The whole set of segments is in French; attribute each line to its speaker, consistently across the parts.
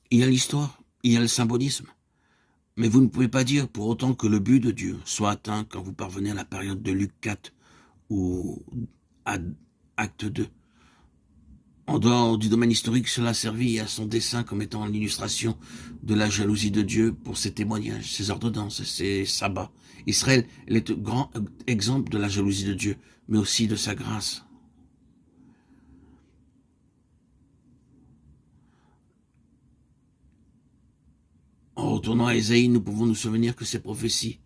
Speaker 1: Il y a l'histoire, il y a le symbolisme. Mais vous ne pouvez pas dire pour autant que le but de Dieu soit atteint quand vous parvenez à la période de Luc 4 ou à Acte 2. En dehors du domaine historique, cela servit à son dessein comme étant l'illustration de la jalousie de Dieu pour ses témoignages, ses ordonnances, ses sabbats. Israël est le grand exemple de la jalousie de Dieu, mais aussi de sa grâce. En retournant à Ésaïe, nous pouvons nous souvenir que ces prophéties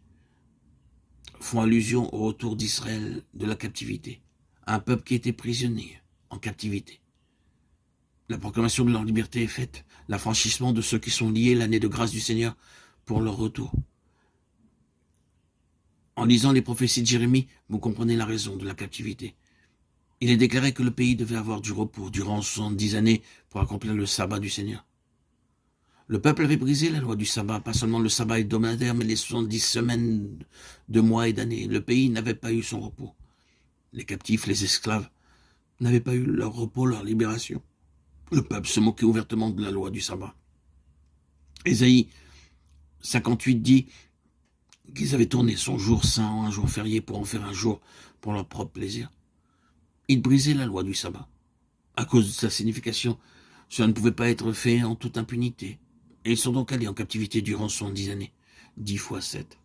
Speaker 1: font allusion au retour d'Israël de la captivité, un peuple qui était prisonnier en captivité. La proclamation de leur liberté est faite, l'affranchissement de ceux qui sont liés, l'année de grâce du Seigneur pour leur retour. En lisant les prophéties de Jérémie, vous comprenez la raison de la captivité. Il est déclaré que le pays devait avoir du repos durant 70 années pour accomplir le sabbat du Seigneur. Le peuple avait brisé la loi du sabbat, pas seulement le sabbat hebdomadaire, mais les 70 semaines de mois et d'années. Le pays n'avait pas eu son repos. Les captifs, les esclaves, n'avaient pas eu leur repos, leur libération. Le peuple se moquait ouvertement de la loi du sabbat. Ésaïe 58 dit qu'ils avaient tourné son jour saint en un jour férié pour en faire un jour pour leur propre plaisir. Ils brisaient la loi du sabbat. À cause de sa signification, cela ne pouvait pas être fait en toute impunité. Et ils sont donc allés en captivité durant 70 années. 10 fois 7.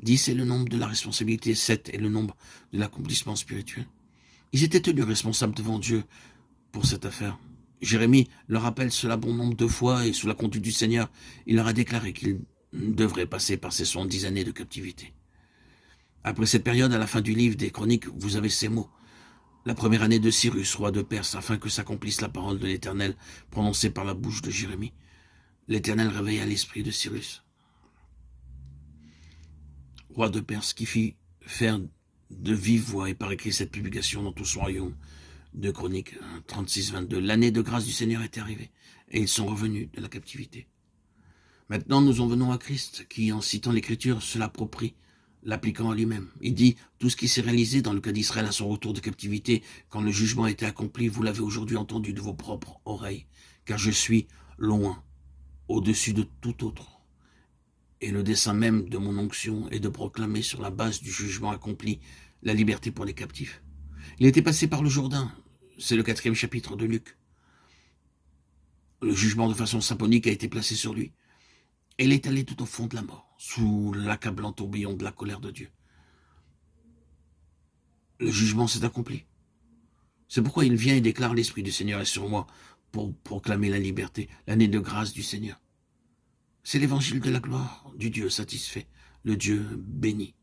Speaker 1: 10 est le nombre de la responsabilité, 7 est le nombre de l'accomplissement spirituel. Ils étaient tenus responsables devant Dieu pour cette affaire. Jérémie leur rappelle cela bon nombre de fois et sous la conduite du Seigneur, il leur a déclaré qu'ils devraient passer par ces 70 années de captivité. Après cette période, à la fin du livre des Chroniques, vous avez ces mots. La première année de Cyrus, roi de Perse, afin que s'accomplisse la parole de l'Éternel prononcée par la bouche de Jérémie. L'Éternel réveilla l'esprit de Cyrus, roi de Perse, qui fit faire de vive voix et par écrit cette publication dans tout son royaume. De Chroniques 36-22. L'année de grâce du Seigneur est arrivée, et ils sont revenus de la captivité. Maintenant, nous en venons à Christ, qui, en citant l'Écriture, se l'approprie, l'appliquant à lui-même. Il dit, tout ce qui s'est réalisé dans le cas d'Israël à son retour de captivité, quand le jugement a été accompli, vous l'avez aujourd'hui entendu de vos propres oreilles, car je suis loin, au-dessus de tout autre. Et le dessein même de mon onction est de proclamer sur la base du jugement accompli la liberté pour les captifs. Il était passé par le Jourdain, c'est le 4e chapitre de Luc. Le jugement de façon symbolique a été placé sur lui. Et il est allé tout au fond de la mort, sous l'accablant tourbillon de la colère de Dieu. Le jugement s'est accompli. C'est pourquoi il vient et déclare l'Esprit du Seigneur est sur moi pour proclamer la liberté, l'année de grâce du Seigneur. C'est l'évangile de la gloire du Dieu satisfait, le Dieu béni.